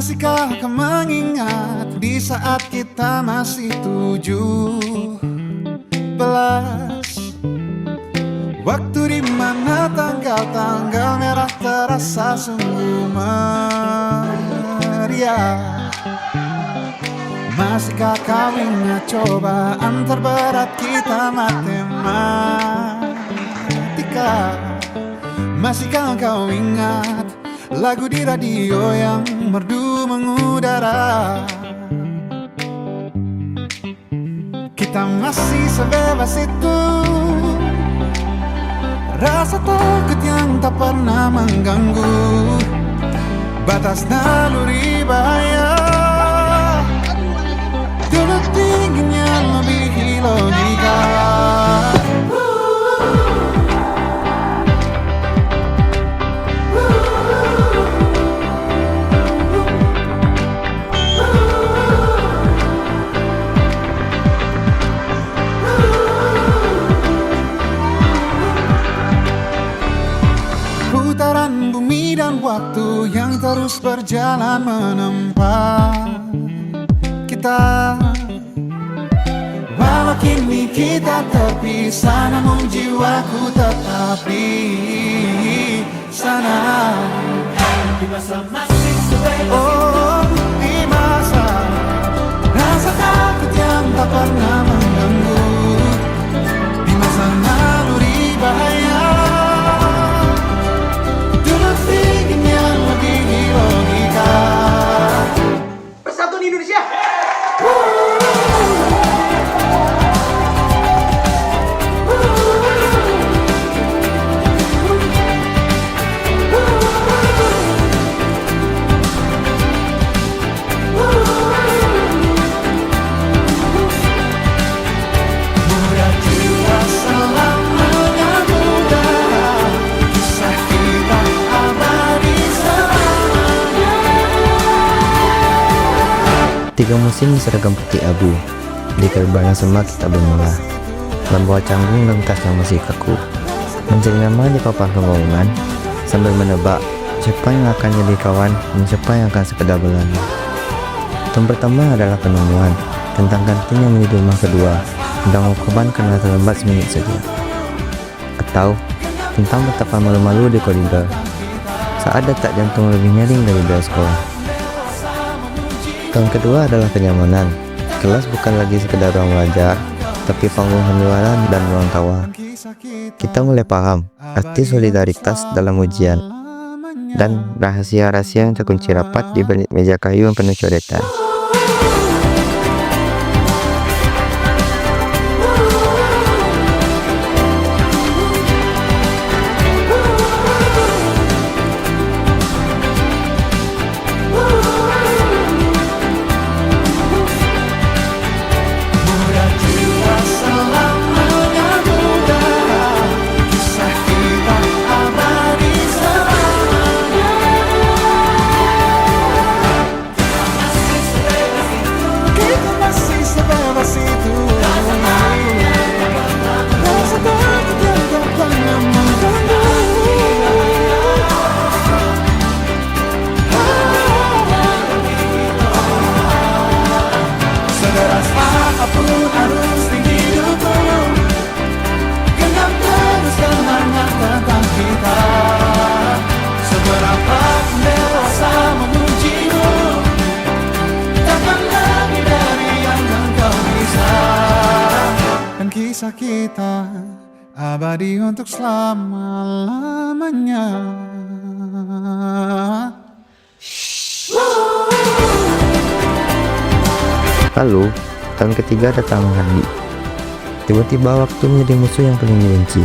Masihkah kau mengingat di saat kita masih 17? Waktu di mana tanggal-tanggal merah terasa sungguh meriah. Masihkah kau ingat cobaan terberat kita matematika? Masihkah kau ingat lagu di radio yang merdu mengudara? Kita masih sebebas itu, rasa takut yang tak pernah mengganggu batas naluri bahaya. Dulu dinginnya melebihi logika. Putaran bumi dan waktu yang terus berjalan menempa kita. Walau kini kita terpisah, namun jiwaku tetap di sana. Di masa masih sebebas oh, di masa rasa takut yang tak pernah mengganggu, di masa naluri bahaya. Persatuan Indonesia. Tiga musim di seragam putih abu, di terbang semak kita bermula, membawa canggung dan tas yang masih kaku, mencari nama di papan pembangunan, sambil menebak siapa yang akan jadi kawan dan siapa yang akan sekedar berlalu. Tahun pertama adalah penemuan tentang kantin yang menjadi rumah kedua, tentang hukuman karena terlambat semenit saja, atau tentang betapa malu-malu di koridor saat detak jantung lebih nyaring dari bel sekolah. Tahun kedua adalah kenyamanan. Kelas bukan lagi sekedar ruang belajar, tapi panggung sandiwara dan ruang tawa. Kita mulai paham arti solidaritas dalam ujian dan rahasia-rahasia yang terkunci rapat di balik meja kayu yang penuh coretan. Kisah kita abadi untuk selama-lamanya. Lalu, tahun ketiga datang lagi. Tiba-tiba waktu menjadi musuh yang paling dibenci.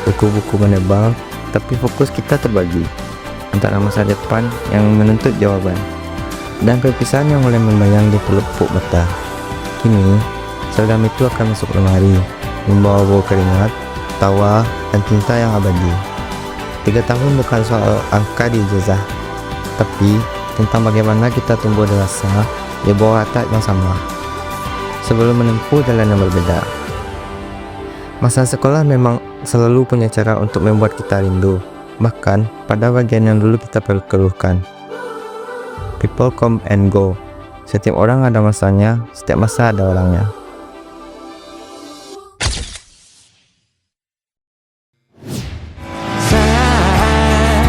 Buku-buku menebal, tapi fokus kita terbagi antara masa depan yang menuntut jawaban dan perpisahan yang mulai membayang di pelupuk mata. Kini, seragam itu akan masuk lemari, membawa bau keringat, tawa, dan tinta yang abadi. 3 tahun bukan soal angka di ijazah, tapi tentang bagaimana kita tumbuh dewasa di bawah atap yang sama, sebelum menempuh jalan yang berbeda. Masa sekolah memang selalu punya cara untuk membuat kita rindu, bahkan pada bagian yang dulu kita perlu keluhkan. People come and go. Setiap orang ada masanya, setiap masa ada orangnya. Saat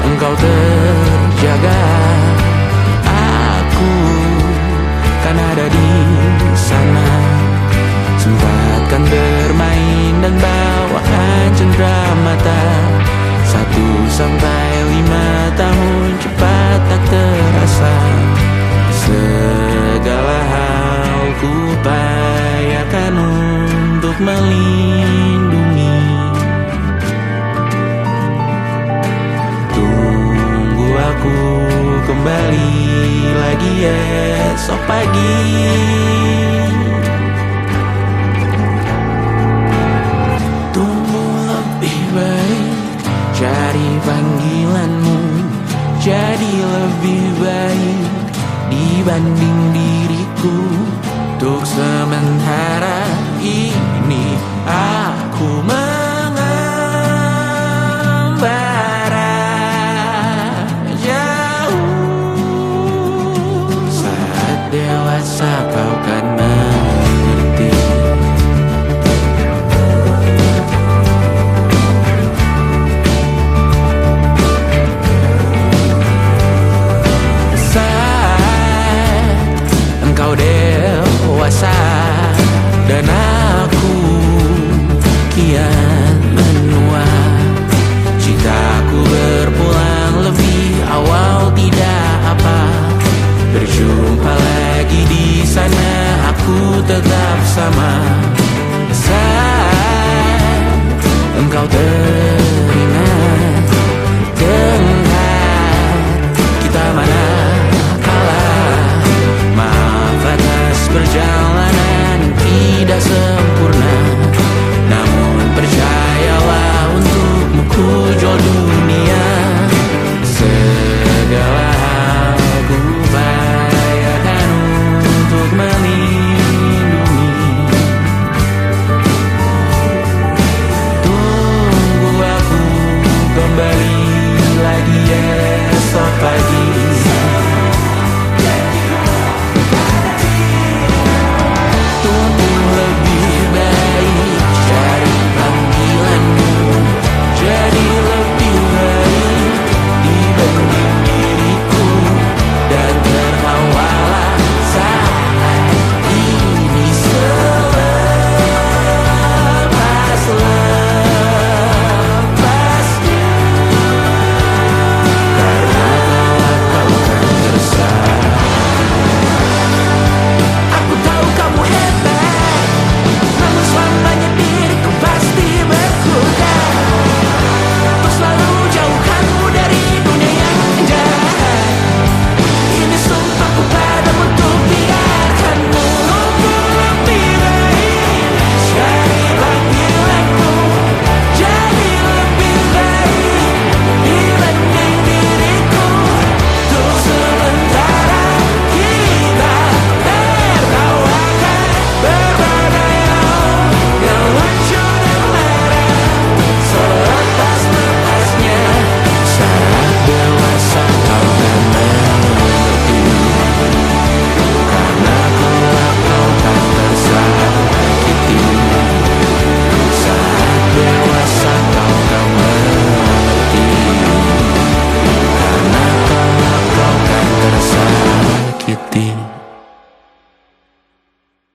engkau terjaga, aku kan ada di sana. Sempatkan bermain dan bawakan cendera mata. 1 sampai 5 tahun cepat tak terasa. Segala hal ku upayakan untuk melindungi. Tunggu aku kembali lagi esok pagi. Tumbuh lebih baik, cari panggilanmu, jadi lebih baik dibanding diriku. Untuk sementara ini aku